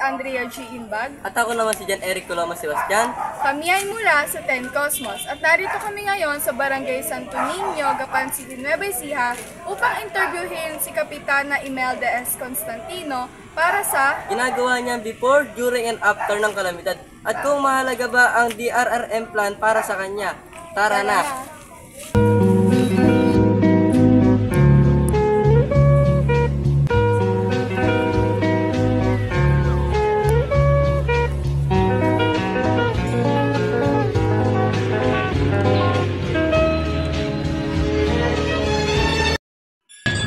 Andrea G. Inbag. At ako naman si Jan Eric Coloma Sebastian. Kami ay mula sa 10 Cosmos at narito kami ngayon sa Barangay Santo Niño, Gapan City, Nueva Ecija upang interviewin si Kapitana Imelda S. Constantino para sa Ginagawa niya before, during, and after ng kalamidad. At kung mahalaga ba ang DRRM plan para sa kanya. Tara na!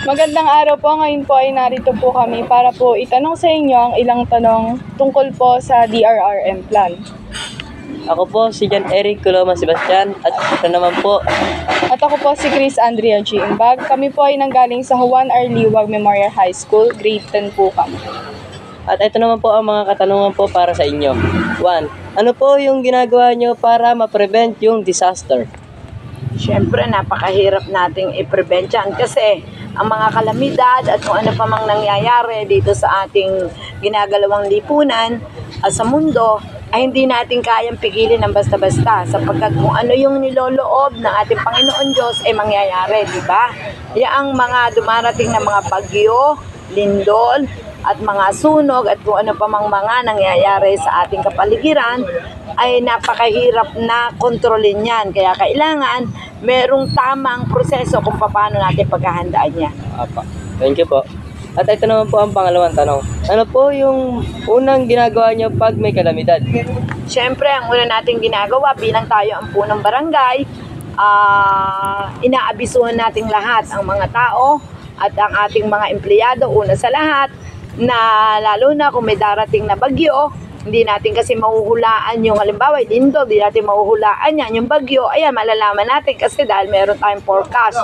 Magandang araw po. Ngayon po ay narito po kami para po itanong sa inyo ang ilang tanong tungkol po sa DRRM plan. Ako po si Jan Eric Coloma Sebastian at ito naman po. At ako po si Chris Andrea G. Imbag. Kami po ay nanggaling sa Juan R. Liwag Memorial High School. Grade 10 po kami. At ito naman po ang mga katanungan po para sa inyo. 1. Ano po yung ginagawa nyo para ma-prevent yung disaster? Siyempre, napakahirap nating i-prevent yan kasi ang mga kalamidad at kung ano pa mang nangyayari dito sa ating ginagalawang lipunan sa mundo ay hindi natin kayang pigilin ng basta-basta sapagkat kung ano yung niloloob ng ating Panginoon Diyos ay mangyayari, di ba? Yang mga dumarating na mga bagyo, lindol, at mga sunog at kung ano pa mang mga nangyayari sa ating kapaligiran ay napakahirap na kontrolin yan. Kaya kailangan merong tamang proseso kung paano natin paghahandaan niya. Apa. Thank you po. At ito naman po ang pangalawang tanong. Ano po yung unang ginagawa nyo pag may kalamidad? Siyempre, ang una natin ginagawa bilang tayo ang punong barangay, inaabisuhan natin lahat ang mga tao at ang ating mga empleyado una sa lahat na lalo na kung may darating na bagyo, hindi natin kasi mahuhulaan yung halimbawa, lindol, hindi natin mahuhulaan yan. Yung bagyo, ayan, malalaman natin kasi dahil meron tayong forecast.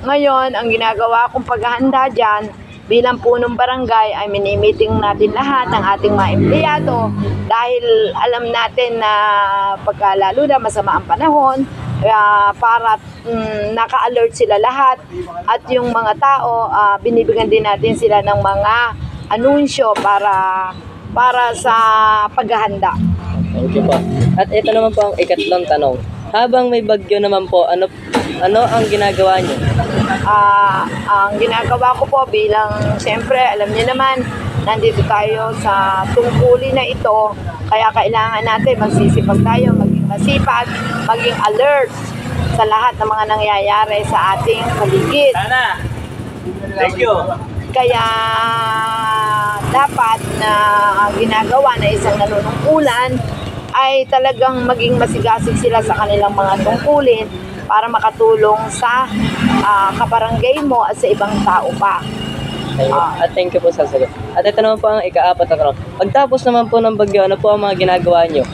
Ngayon, ang ginagawa kong paghahanda dyan, bilang punong barangay ay minimiting natin lahat ng ating mga empleyado dahil alam natin na pagkalalo na masama ang panahon, para naka-alert sila lahat at yung mga tao, binibigyan din natin sila ng mga anunsyo para sa paghahanda. Thank you po. At ito naman po ang ikatlong tanong. Habang may bagyo naman po, ano ang ginagawa niyo? Ang ginagawa ko po bilang, siyempre, alam niyo naman, nandito tayo sa tungkulin na ito, kaya kailangan natin magsisipag tayo, maging masipag, maging alert sa lahat ng mga nangyayari sa ating paligid. Thank you. Kaya dapat na ginagawa na isang nanunungkulan ay talagang maging masigasig sila sa kanilang mga tungkulin para makatulong sa kabarangay mo at sa ibang tao pa. At thank you po sa sagot. At ito naman po ang ika-apat na tanong. Pagtapos naman po ng bagyo, ano po ang mga ginagawa nyo?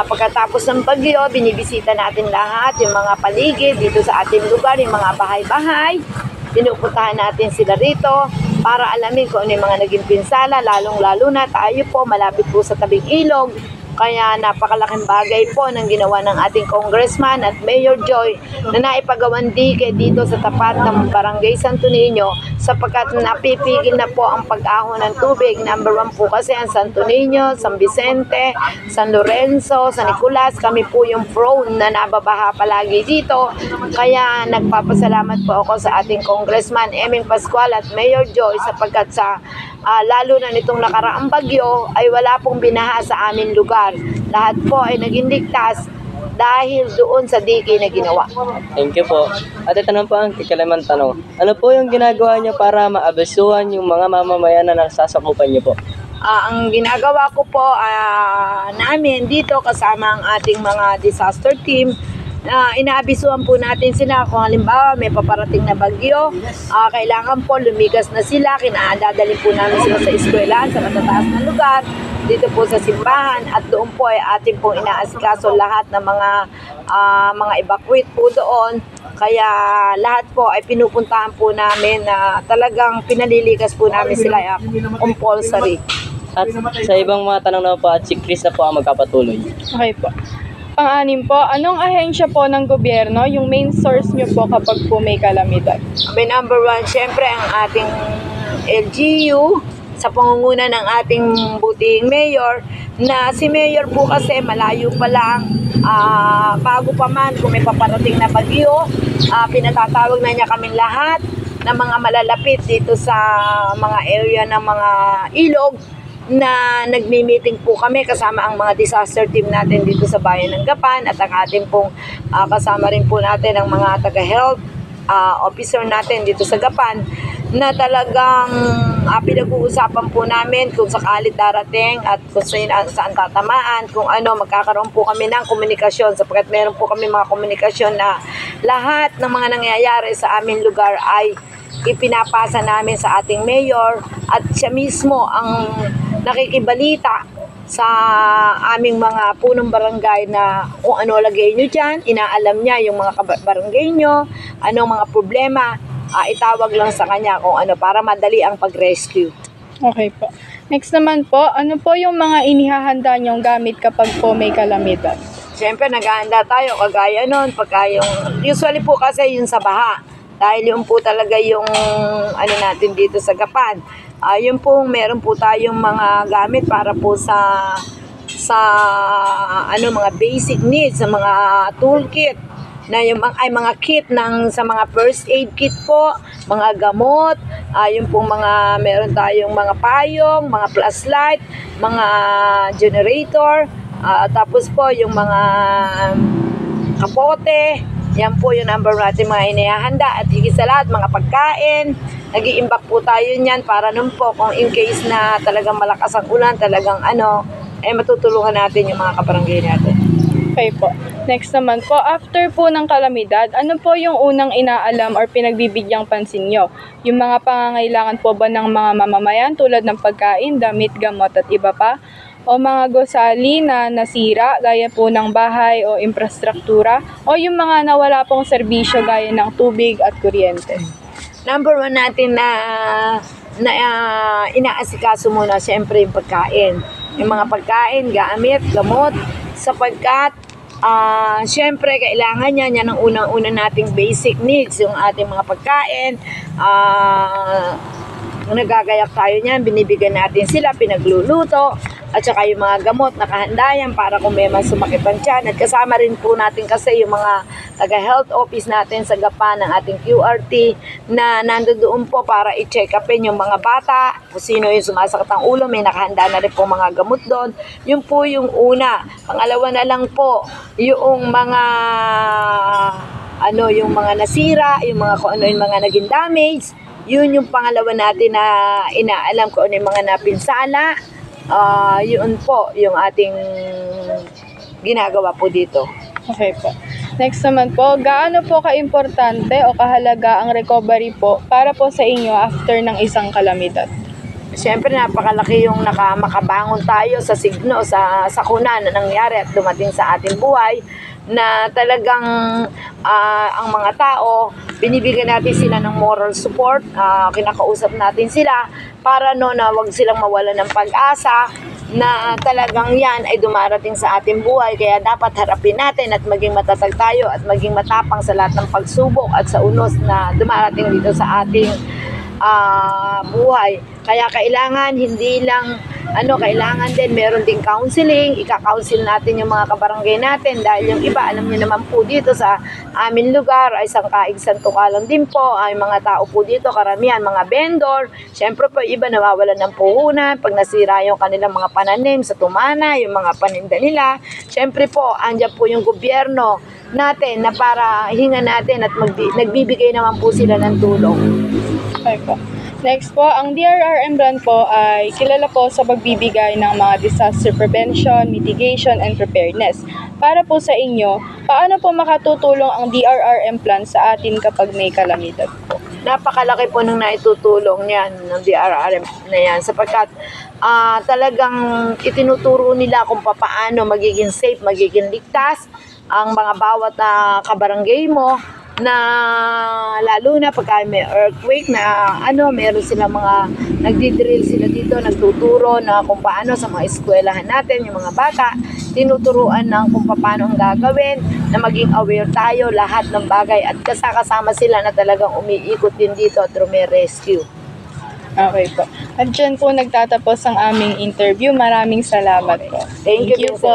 Pagkatapos ng bagyo, binibisita natin lahat yung mga paligid dito sa ating lugar, yung mga bahay-bahay. Pinupuntahan natin sila rito para alamin kung ano yung mga naging pinsala, lalong-lalo na tayo po malapit po sa tabing ilog. Kaya napakalaking bagay po ng ginawa ng ating Congressman at Mayor Joy na naipagawan dike dito sa tapat ng Barangay Santo Niño sapagkat napipigil na po ang pag-ahon ng tubig. Number 1 po kasi ang Santo Niño, San Vicente, San Lorenzo, San Nicolas. Kami po yung prone na nababaha palagi dito. Kaya nagpapasalamat po ako sa ating Congressman Eming Pascual at Mayor Joy sapagkat sa lalo na nitong nakaraang bagyo ay wala pong binaha sa aming lugar. Lahat po ay naging ligtas dahil doon sa dike na ginawa. Thank you po. At ito naman po ang ikalimang tanong. Ano po yung ginagawa niyo para maabisuhan yung mga mamamayan na nasasakupan niyo po? Ang ginagawa ko po namin dito kasama ang ating mga disaster team, inaabisuhan po natin sila kung halimbawa may paparating na bagyo, kailangan po lumigas na sila, dadalhin po namin sila sa eskwelahan, sa matataas na lugar, dito po sa simbahan at doon po ay atin pong inaasikaso lahat ng mga evacuate po doon. Kaya lahat po ay pinupuntahan po namin na talagang pinaliligas po namin sila compulsory. At sa ibang mga tanong naman po at si Chris na po ang magkapatuloy. Okay po. Pang-anim po, anong ahensya po ng gobyerno yung main source nyo po kapag po may kalamidad? May number 1, syempre ang ating LGU sa pangunguna ng ating buting mayor, na si mayor po kasi malayo pa lang, bago pa man kung may paparating na bagyo, pinatatawag na niya kaming lahat ng mga malalapit dito sa mga area ng mga ilog, na nagmi-meeting po kami kasama ang mga disaster team natin dito sa bayan ng Gapan, at ang ating pong kasama rin po natin ang mga taga-health officer natin dito sa Gapan, na talagang pinag-uusapan po namin kung sakali darating at kung saan tatamaan, kung ano, magkakaroon po kami ng komunikasyon, sapagkat meron po kami mga komunikasyon na lahat ng mga nangyayari sa aming lugar ay ipinapasa namin sa ating mayor, at siya mismo ang nakikibalita sa aming mga punong barangay na kung ano lagay nyo dyan, inaalam niya yung mga barangay nyo, anong mga problema, itawag lang sa kanya kung ano, para madali ang pag-rescue. Okay po. Next naman po, ano po yung mga inihahanda nyong gamit kapag po may kalamidad? Siyempre, naghahanda tayo kagaya nun, usually po kasi yung sa baha, dahil yun po talaga yung ano natin dito sa Gapan. Yun po, meron po tayong mga gamit para po sa ano, mga basic needs, sa mga toolkit, na yung mga kit sa mga first aid kit po, mga gamot, yung pong mga meron tayong mga payong, mga flashlight, mga generator, tapos po yung mga kapote. Yan po yung number natin mga inihahanda, at higit sa lahat mga pagkain. Nag-iimbak po tayo niyan para nun po kung in case na talagang malakas ang ulan, talagang matutulungan natin yung mga kabarangay natin. Okay po. Next naman po, after po ng kalamidad, ano po yung unang inaalam or pinagbibigyang pansin nyo? Yung mga pangangailangan po ba ng mga mamamayan tulad ng pagkain, damit, gamot at iba pa? O mga gusali na nasira gaya po ng bahay o infrastruktura? O yung mga nawala pong serbisyo gaya ng tubig at kuryente? Number one natin na inaasikaso muna siyempre yung pagkain. Yung mga pagkain, gamit, gamot, sapagkat siyempre kailangan yan ang unang-una nating basic needs, yung ating mga pagkain. Nagagayak tayo niyan, binibigyan natin sila, pinagluluto, at saka yung mga gamot nakahanda yan para kung may mas sumakit ang tiyan. At kasama rin po natin kasi yung mga taga-health office natin sa Gapan, ng ating QRT, na nandoon po para i-check upin yung mga bata, kung sino yung sumasakit ang ulo, may nakahanda na rin po mga gamot doon. Yun po yung una. Pangalawa na lang po, yung mga yung mga nasira, yung mga kung ano yung mga naging damage. Yun yung pangalawa natin na inaalam ko ano yung mga napinsala. Yun po yung ating ginagawa po dito. Okay po. Next naman po, gaano po kaimportante o kahalaga ang recovery po para po sa inyo after ng isang kalamidad? Siyempre, napakalaki yung makabangon tayo sa signo, sa sakuna na nangyari at dumating sa ating buhay, na talagang ang mga tao, binibigyan natin sila ng moral support, kinakausap natin sila para na wag silang mawala ng pag-asa, na talagang yan ay dumarating sa ating buhay. Kaya dapat harapin natin at maging matatag tayo at maging matapang sa lahat ng pagsubok at sa unos na dumarating dito sa ating buhay. Kaya kailangan hindi lang kailangan din meron ding counseling, ika-counsel natin yung mga kabarangay natin, dahil yung iba, alam niyo naman po dito sa amin lugar ay sangkaig santukalan din po, ay mga tao po dito, karamihan mga vendor, syempre po iba nawawalan ng puhunan pag nasira yung kanilang mga pananim sa tumana, yung mga paninda nila. Syempre po, andyan po yung gobyerno natin na para hinga natin at nagbibigay naman po sila ng tulong. Okay po. Next po, ang DRRM brand po ay kilala po sa pagbibigay ng mga disaster prevention, mitigation, and preparedness. Para po sa inyo, paano po makatutulong ang DRRM plan sa atin kapag may kalamidad po? Napakalaki po nung naitutulong niyan ng DRRM na yan, sapagkat talagang itinuturo nila kung paano magiging safe, magiging ligtas ang mga bawat kabarangay mo, na lalo na pagka may earthquake na meron sila mga nagdidrill sila dito, nagtuturo na kung paano sa mga eskwelahan natin, yung mga bata, tinuturuan ng kung paano ang gagawin, na maging aware tayo lahat ng bagay, at kasama sila na talagang umiikot din dito at rescue. Okay po. At dyan po nagtatapos ang aming interview. Maraming salamat po. Thank you po.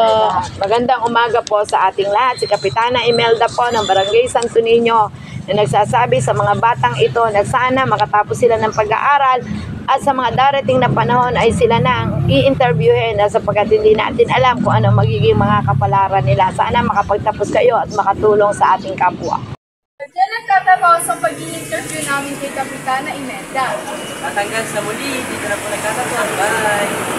Magandang umaga po sa ating lahat. Si Kapitana Imelda po ng Barangay Santo Niño na nagsasabi sa mga batang ito na sana makatapos sila ng pag-aaral at sa mga darating na panahon ay sila na ang i-interviewin sapagkat hindi natin alam kung ano magiging mga kapalaran nila. Sana makapagtapos kayo at makatulong sa ating kapwa. At dyan nagtatapos ang pag-i-interview namin kay Kapitana Imelda. At hanggang sa muli, dito na po nagtatapos. Bye!